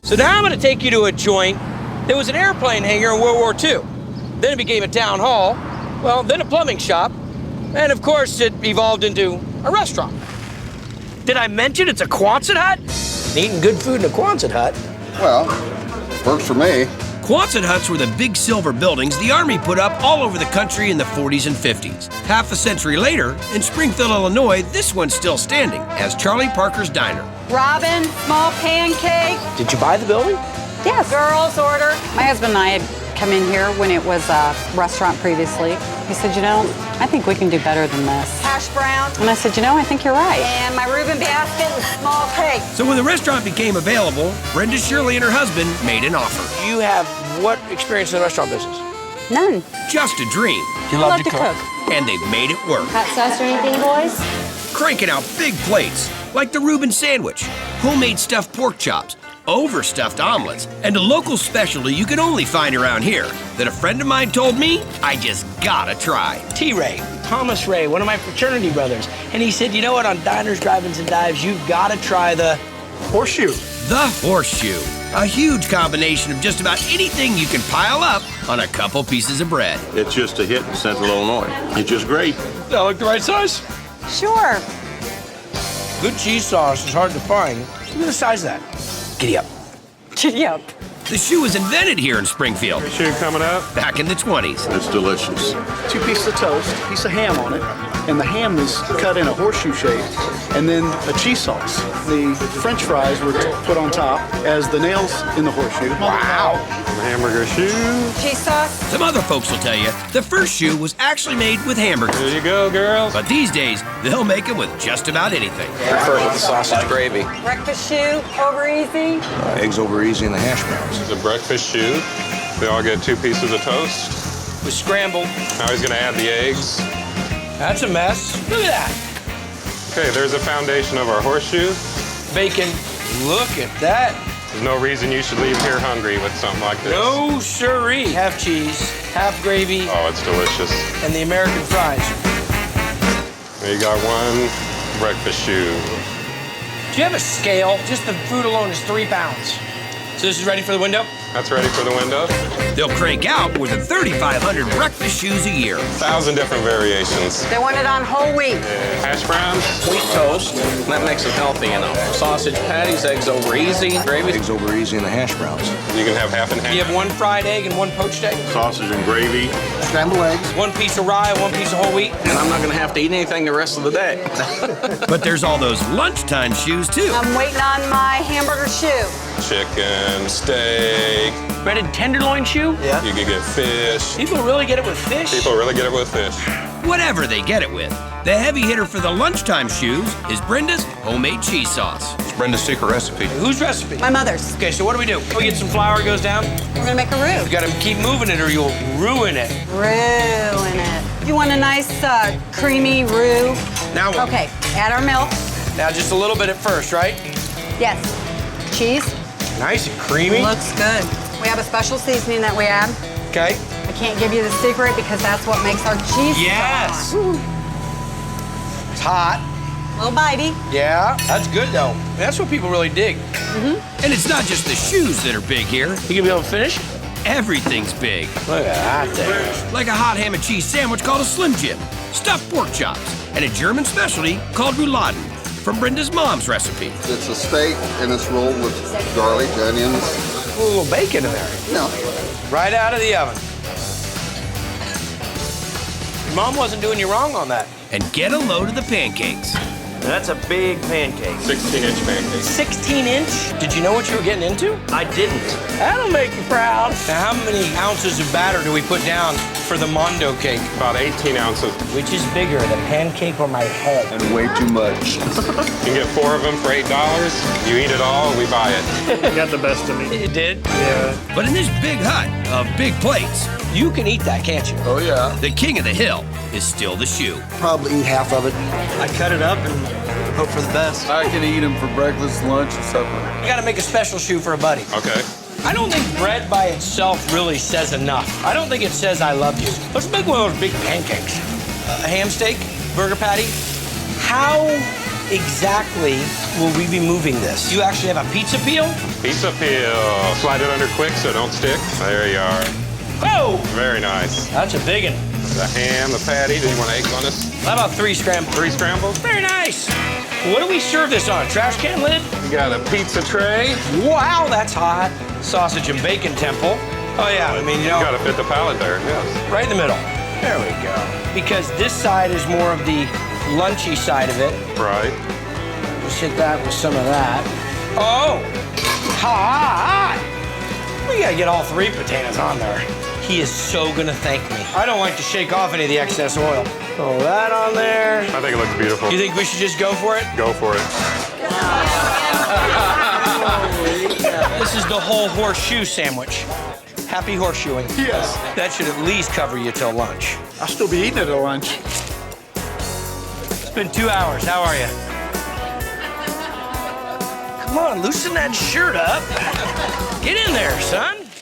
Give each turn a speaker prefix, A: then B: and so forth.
A: So now I'm gonna take you to a joint that was an airplane hangar in World War II. Then it became a town hall, well, then a plumbing shop, and of course it evolved into a restaurant. Did I mention it's a Quonset hut? Eating good food in a Quonset hut.
B: Well, works for me.
C: Quonset huts were the big silver buildings the Army put up all over the country in the 40s and 50s. Half a century later, in Springfield, Illinois, this one's still standing as Charlie Parker's Diner.
D: Robin, small pancake.
A: Did you buy the building?
D: Yes. Girls order. My husband and I had come in here when it was a restaurant previously. He said, you know, I think we can do better than this. Hash brown. And I said, you know, I think you're right. And my Reuben basket and small cake.
C: So when the restaurant became available, Brenda Shirley and her husband made an offer.
A: You have what experience in the restaurant business?
D: None.
C: Just a dream.
A: You
D: I love to cook.
C: And they've made it work.
E: Hot sauce or anything, boys?
C: Cranking out big plates, like the Reuben sandwich, homemade stuffed pork chops, overstuffed omelets, and a local specialty you can only find around here that a friend of mine told me I just gotta try.
A: T-Ray, Thomas Ray, one of my fraternity brothers. And he said, you know what, on Diners, Drive-Ins, and Dives, you've gotta try the Horseshoe.
C: The Horseshoe, a huge combination of just about anything you can pile up on a couple pieces of bread.
F: It's just a hit in Central Illinois. It's just great.
A: That look the right size?
D: Sure.
A: Good cheese sauce is hard to find. Give me the size of that. Giddy up.
D: Giddy up.
C: The shoe was invented here in Springfield
G: Shoe coming up.
C: back in the 20s.
F: It's delicious.
H: 2 pieces of toast, piece of ham on it, and the ham is cut in a horseshoe shape, and then a cheese sauce. The French fries were put on top as the nails in the horseshoe.
A: Wow.
G: Hamburger shoe.
D: Cheese sauce.
C: Some other folks will tell you the first shoe was actually made with hamburgers.
G: There you go, girls.
C: But these days, they'll make them with just about anything.
I: Prefer with the sausage gravy.
D: Breakfast shoe, over easy.
I: Eggs over easy and the hash browns.
G: It's a breakfast shoe. They all get 2 pieces of toast.
A: With scrambled.
G: Now he's gonna add the eggs.
A: That's a mess. Look at that.
G: Okay, there's a foundation of our horseshoe.
A: Bacon. Look at that.
G: There's no reason you should leave here hungry with something like this.
A: No siree. Half cheese, half gravy,
G: Oh, it's delicious.
A: and the American fries.
G: There you got one breakfast shoe.
A: Do you have a scale? Just the food alone is 3 pounds. So this is ready for the window?
G: That's ready for the window.
C: They'll crank out more than 3,500 breakfast shoes a year.
G: 1,000 different variations.
D: They want it on whole wheat.
G: Hash browns.
I: Wheat toast, that makes it healthy, you know. Sausage patties, eggs over easy, gravy. Eggs over easy and the hash browns.
G: You can have half and half.
A: You have 1 fried egg and 1 poached egg?
F: Sausage and gravy.
B: Scrambled eggs.
A: 1 piece of rye, 1 piece of whole wheat?
I: And I'm not gonna have to eat anything the rest of the day.
C: But there's all those lunchtime shoes, too.
D: I'm waiting on my hamburger shoe.
G: Chicken, steak.
A: Breaded tenderloin shoe?
B: Yeah.
G: You can get fish.
A: People really get it with fish?
G: People really get it with fish.
C: Whatever they get it with. The heavy hitter for the lunchtime shoes is Brenda's homemade cheese sauce.
I: It's Brenda's secret recipe.
A: Whose recipe?
D: My mother's.
A: Okay, so what do? We get some flour, it goes down.
D: We're gonna make a roux.
A: You gotta keep moving it or you'll ruin it.
D: Ruin it. You want a nice creamy roux?
A: Now what?
D: Okay, add our milk.
A: Now just a little bit at first, right?
D: Yes. Cheese.
A: Nice and creamy.
D: Looks good. We have a special seasoning that we add.
A: Okay.
D: I can't give you the secret because that's what makes our cheese
A: Yes.
D: so hot.
A: It's hot.
D: A little bitey.
A: Yeah, that's good though. That's what people really dig.
C: And it's not just the shoes that are big here.
A: You gonna be able to finish?
C: Everything's big.
A: Look at that thing.
C: Like a hot ham and cheese sandwich called a Slim Jim, stuffed pork chops, and a German specialty called rouladen from Brenda's mom's recipe.
B: It's a steak and it's rolled with garlic, onions.
A: A little bacon in there.
B: No.
A: Right out of the oven. Your mom wasn't doing you wrong on that.
C: And get a load of the pancakes.
J: That's a big pancake.
G: 16-inch pancakes.
A: 16 inch? Did you know what you were getting into?
J: I didn't.
A: That'll make you proud. Now, how many ounces of batter do we put down for the Mondo cake?
G: About 18 ounces.
A: Which is bigger, the pancake or my head?
B: And way too much.
G: You can get 4 of them for $8. You eat it all, we buy it.
H: You got the best of me.
A: It did?
H: Yeah.
C: But in this big hut of big plates,
A: You can eat that, can't you?
B: Oh, yeah.
C: the king of the hill is still the shoe.
B: Probably eat half of it.
J: I cut it up and hope for the best.
B: I could eat them for breakfast, lunch, and supper.
A: You gotta make a special shoe for a buddy.
G: Okay.
A: I don't think bread by itself really says enough. I don't think it says I love you. Let's make one of those big pancakes. A ham steak, burger patty. How exactly will we be moving this? You actually have a pizza peel?
G: Pizza peel. Slide it under quick so don't stick. There you are.
A: Whoa!
G: Very nice.
A: That's a big one.
G: The ham, the patty. Do you want eggs on this?
A: How about 3 scrambled?
G: 3 scrambled?
A: Very nice. What do we serve this on? Trash can lid?
G: You got a pizza tray.
A: Wow, that's hot. Sausage and bacon temple. Oh yeah, I mean, you know.
G: You gotta fit the palate there, yes.
A: Right in the middle. There we go. Because this side is more of the lunchy side of it.
G: Right.
A: Just hit that with some of that. Oh! Hot! We gotta get all 3 potatoes on there. He is so gonna thank me. I don't like to shake off any of the excess oil. Throw that on there.
G: I think it looks beautiful.
A: You think we should just go for it?
G: Go for it.
A: This is the whole horseshoe sandwich. Happy horseshoeing.
H: Yes.
A: That should at least cover you till lunch.
H: I'll still be eating it at lunch.
A: It's been 2 hours. How are you? Come on, loosen that shirt up. Get in there, son.